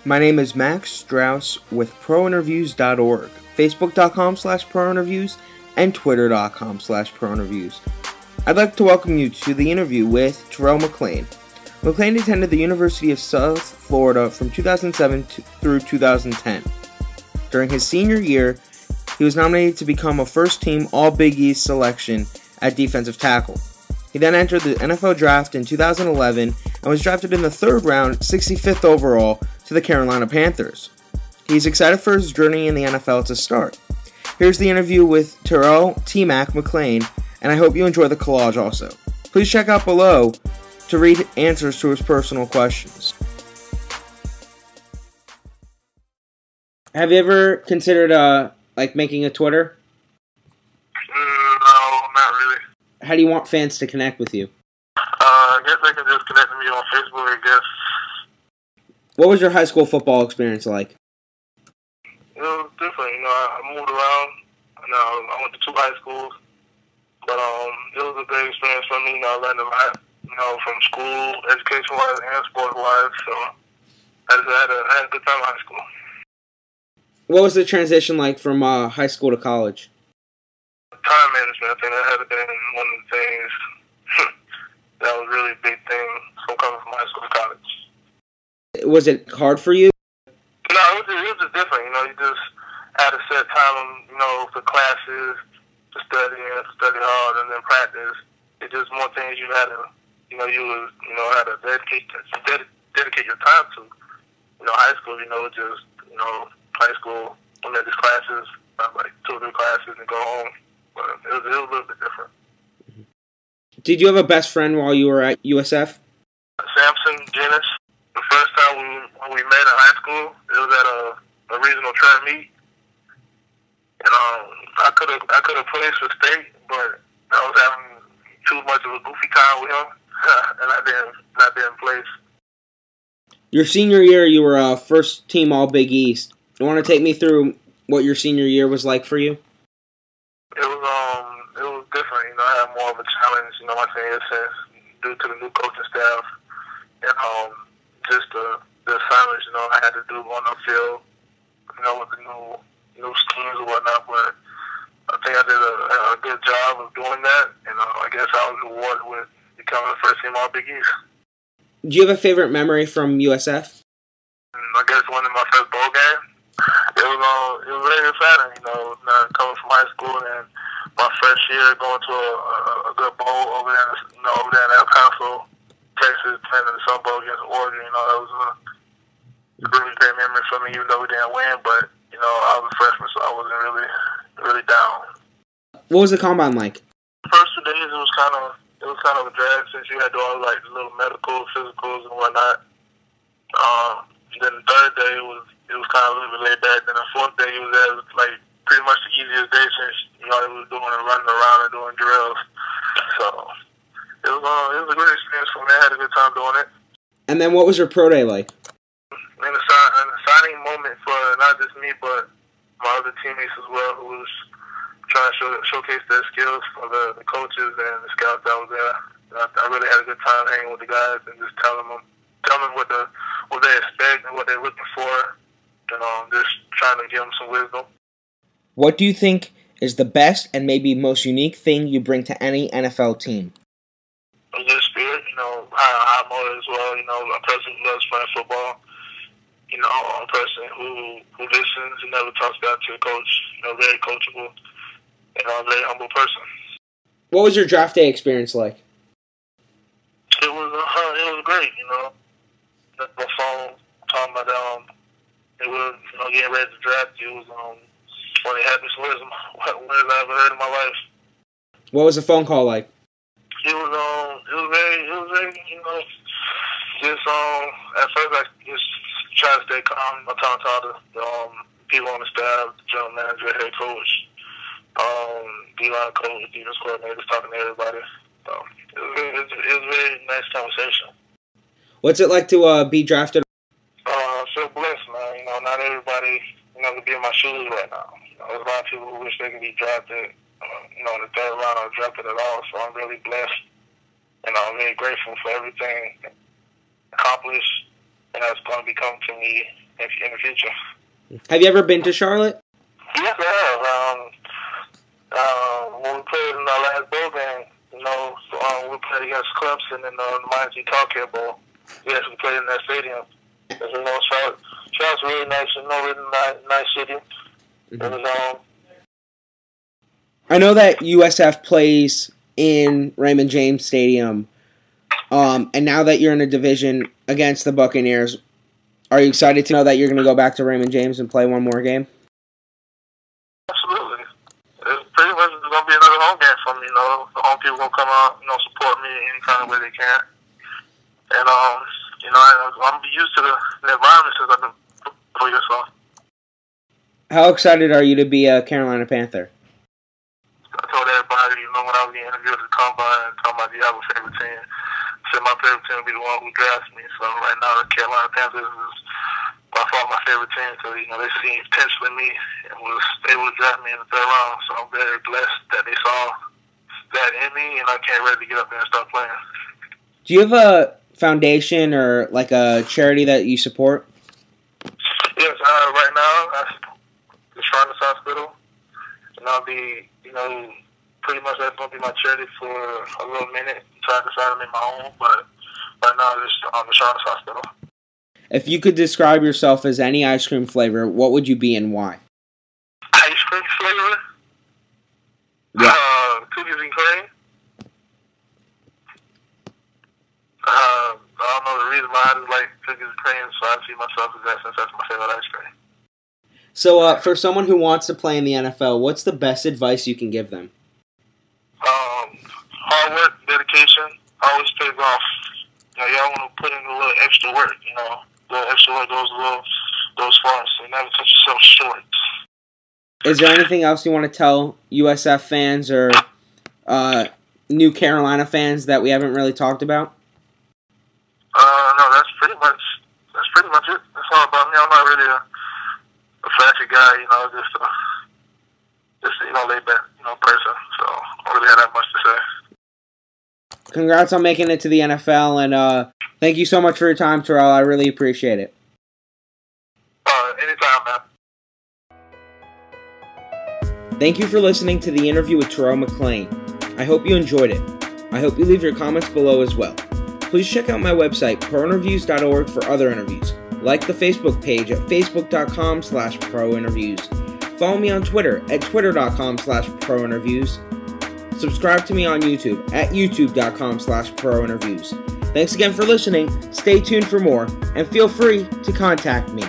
My name is Max Strauss with prointerviews.org, facebook.com/prointerviews, and twitter.com/prointerviews. I'd like to welcome you to the interview with Terrell McClain. McClain attended the University of South Florida from 2007 through 2010. During his senior year, he was nominated to become a first-team All-Big East selection at defensive tackle. He then entered the NFL Draft in 2011 and was drafted in the third round, 65th overall, to the Carolina Panthers. He's excited for his journey in the NFL to start. Here's the interview with Terrell T-Mac McClain, and I hope you enjoy the collage also. Please check out below to read answers to his personal questions. Have you ever considered making a Twitter? No, not really. How do you want fans to connect with you? I guess they can just connect with me on Facebook, I guess. What was your high school football experience like? It was different, I moved around, I went to 2 high schools, but it was a big experience for me, I learned a lot, from school, education-wise, and sport-wise, so I had a good time in high school. What was the transition like from high school to college? Time management, I think that had been one of the things that was really a big thing from coming from high school to college. Was it hard for you? No, it was just different. You just had a set time, for classes, to study hard, and then practice. It's just more things you had to, had to dedicate your time to. High school, just, high school, when there's classes, like 2 or 3 classes and go home. But it was a little bit different. Did you have a best friend while you were at USF? Samson Dennis. The first time we met in high school, it was at a regional track meet, and I could have placed for state, but I was having too much of a goofy time with him, and I didn't place. Your senior year, you were a first team All Big East. You want to take me through what your senior year was like for you? It was different. I had more of a challenge, my senior sense due to the new coaching staff, and just the assignments, I had to do on the field, with the new schemes and whatnot. But I think I did a good job of doing that, and I guess I was rewarded with becoming the first team All Big East. Do you have a favorite memory from USF? I guess winning my first bowl game. It was very exciting, coming from high school and my first year going to a good bowl over there, over there in El Paso, Texas, playing in the Sun Bowl against Oregon. That was a really great memory for me, even though we didn't win. But I was a freshman, so I wasn't really down. What was the combine like? The first 2 days, it was kind of a drag since you had to do all the little medical, physicals, and whatnot. Then the third day it was kind of a little bit laid back. Then the fourth day it was pretty much the easiest day since it was doing running around and doing drills. So it was a good experience for me. I had a good time doing it. And then what was your pro day like? An exciting moment for not just me but my other teammates as well, who was trying to showcase their skills for the coaches and the scouts that was there. I really had a good time hanging with the guys and just telling them what they expect and what they're looking for, and just trying to give them some wisdom. What do you think is the best and maybe most unique thing you bring to any NFL team? A good spirit, high motor as well. A person who loves playing football. A person who listens and never talks back to a coach. Very coachable and a very humble person. What was your draft day experience like? It was great. My phone talking about it was getting ready to draft you. It was one of the happiest words I ever heard in my life. What was the phone call like? It was very just at first I just tried to stay calm. I talked to all the people on the staff, the general manager, head coach, D-line coach, defense coordinators, talking to everybody. So it was a very nice conversation. What's it like to be drafted? I feel blessed, man. Not everybody, can be in my shoes right now. There's a lot of people who wish they could be drafted, in the 3rd round or drafted at all. So I'm really blessed, and I'm very grateful for everything accomplished and that's going to be coming to me in the future. Have you ever been to Charlotte? Yes, I have. When we played in our last bowl game, we played against Clemson in the Miami Talk Bowl. Yes, we played in that stadium. Charlotte's really nice, really nice city. Mm-hmm. I know that USF plays in Raymond James Stadium, and now that you're in a division against the Buccaneers, are you excited to know that you're going to go back to Raymond James and play one more game? Absolutely. It's pretty much going to be another home game for me. The home people going to come out, support me any kind of way they can. And, I'm used to the environment since I've been 4 years old. How excited are you to be a Carolina Panther? I told everybody, when I was getting interviewed at the combine, talking about, do you have a favorite team? I said my favorite team would be the one who drafts me. So right now, the Carolina Panthers is by far my favorite team. So, they seen potential in me and was able to draft me in the third round. So I'm very blessed that they saw that in me, and I can't ready to get up there and start playing. Do you have a foundation or like a charity that you support? Yes, right now I support the Shrine Hospital, and I'll be, pretty much that's going to be my charity for a little minute until I decide to make my own. But right now, it's the Shrine Hospital. If you could describe yourself as any ice cream flavor, what would you be and why? Ice cream flavor? Yeah. Cookies and cream. I don't know the reason why I just like cookies and cream, so I see myself as that since that's my favorite ice cream. So, for someone who wants to play in the NFL, what's the best advice you can give them? Hard work, dedication, always pays off. Y'all want to put in a little extra work, The extra work goes far, so never cut yourself short. Is there anything else you want to tell USF fans or new Carolina fans that we haven't really talked about? No, that's pretty much it. That's all about me. I'm not really a flashy guy, just laid back, person. So I don't really have that much to say. Congrats on making it to the NFL, and thank you so much for your time, Terrell. I really appreciate it. Anytime, man. Thank you for listening to the interview with Terrell McClain. I hope you enjoyed it. I hope you leave your comments below as well. Please check out my website, prointerviews.org, for other interviews. Like the Facebook page at facebook.com/prointerviews. Follow me on Twitter at twitter.com/prointerviews. Subscribe to me on YouTube at youtube.com/prointerviews. Thanks again for listening. Stay tuned for more, and feel free to contact me.